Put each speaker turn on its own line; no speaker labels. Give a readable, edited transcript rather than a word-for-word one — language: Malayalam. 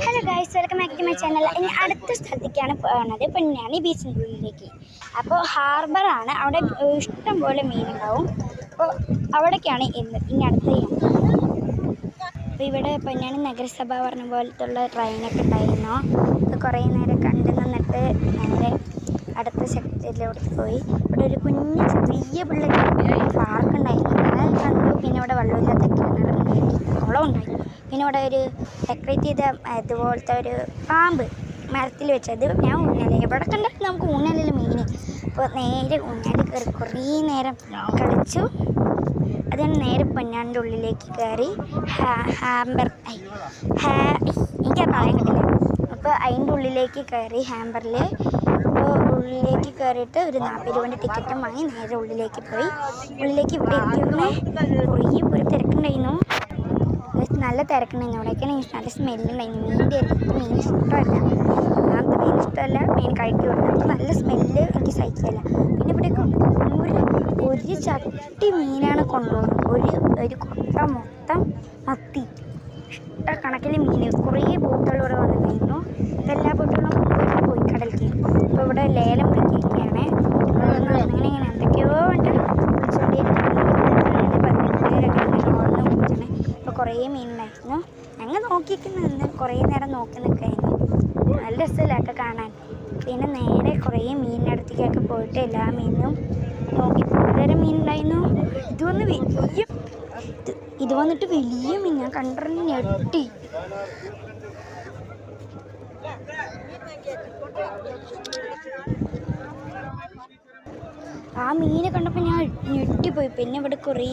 Hello guys, welcome back to my channel. ഇനി അടുത്ത സ്ഥലത്തേക്കാണ് പോകുന്നത്, പൊന്നാനി ബീച്ചിൻ്റെ ഉള്ളിലേക്ക്. അപ്പോൾ ഹാർബറാണ്, അവിടെ ഇഷ്ടം പോലെ മീനുണ്ടാവും. അപ്പോൾ അവിടേക്കാണ് ഇനി അടുത്ത യാത്ര. അപ്പോൾ ഇവിടെ പൊന്നാനി നഗരസഭ പറഞ്ഞ പോലത്തുള്ള ട്രെയിനൊക്കെ ഉണ്ടായിരുന്നു. അത് കുറേ നേരം കണ്ടു നിന്നിട്ട് നേരെ അടുത്ത സെക്ടറിലോട്ട് പോയി. ഇവിടെ ഒരു കുഞ്ഞ് ചെറിയ പിള്ളേർ പാർക്ക് ഉണ്ടായിരുന്നു, അത് കണ്ടു. പിന്നെ ഇവിടെ വെള്ളമില്ലാത്ത കിണറുണ്ടായിരുന്നു, കുളം ഉണ്ടായിരുന്നു. പിന്നെ ഇവിടെ ഒരു ഡെക്കറേറ്റ് ചെയ്ത അതുപോലത്തെ ഒരു പാമ്പ് മരത്തിൽ വെച്ചത്. ഞാൻ ഊഞ്ഞാൽ എവിടെ കണ്ടിട്ട് നമുക്ക് ഊഞ്ഞാലിൽ മീൻ. അപ്പോൾ നേരെ ഊഞ്ഞാൽ കയറി കുറേ നേരം കളിച്ചു. അതിന് നേരെ പൊന്നാനിൻ്റെ ഉള്ളിലേക്ക് കയറി എനിക്കത് പറയാൻ കിട്ടില്ല. അപ്പോൾ അതിൻ്റെ ഉള്ളിലേക്ക് കയറി ഹാമ്പറിൽ. അപ്പോൾ ഉള്ളിലേക്ക് കയറിയിട്ട് ഒരു 40 രൂപേൻ്റെ ടിക്കറ്റും വാങ്ങി നേരെ ഉള്ളിലേക്ക് പോയി. ഉള്ളിലേക്ക് ഇവിടെ എത്തിയിരുന്നേ കുറേ തിരക്കുണ്ടായിരുന്നു. നല്ല തിരക്കുണ്ടായിരുന്നു. അവിടെയൊക്കെയാണ് നല്ല സ്മെല്ലുണ്ടായിരുന്നു. മീനിൻ്റെ മീൻ ഇഷ്ടമല്ല, ഒന്നാമത്തെ മീൻ ഇഷ്ടമല്ല, മീൻ കഴിക്കുള്ളൂ. അപ്പോൾ നല്ല സ്മെല്ല് എനിക്ക് സഹിക്കില്ല. പിന്നെ ഇവിടെയൊക്കെ ഒരു ചട്ടി മീനാണ് കൊണ്ടുപോകുന്നത്. ഒരു കൊട്ട മൊത്തം മത്തി, ഇഷ്ടക്കണക്കിന് മീൻ. കുറേ ബോട്ടുകൾ ഇവിടെ വന്നിട്ടുണ്ടായിരുന്നു. എല്ലാ ബോട്ടുകളും പോയി കടലിലേക്ക്. അപ്പോൾ ഇവിടെ ലേലം പിടിക്കുകയാണ്. അങ്ങനെ എന്തൊക്കെയോ ഉണ്ട് ഇപ്പോൾ കുറേ മീനുണ്ടായിരുന്നു. ഞങ്ങൾ നോക്കിയിട്ട് നിന്ന് കുറേ നേരം നോക്കി നിൽക്കായിരുന്നു. നല്ല രസമില്ലൊക്കെ കാണാൻ. പിന്നെ നേരെ കുറേ മീനിനടുത്തേക്കൊക്കെ പോയിട്ട് എല്ലാ മീനും നോക്കി. പലതരം മീനുണ്ടായിരുന്നു. ഇത് വന്നിട്ട് വലിയ മീൻ, ഞാൻ കണ്ടിട്ട് ഞെട്ടി. ആ മീനെ കണ്ടപ്പോൾ ഞാൻ ഞെട്ടിപ്പോയി. പിന്നെ ഇവിടെ കുറേ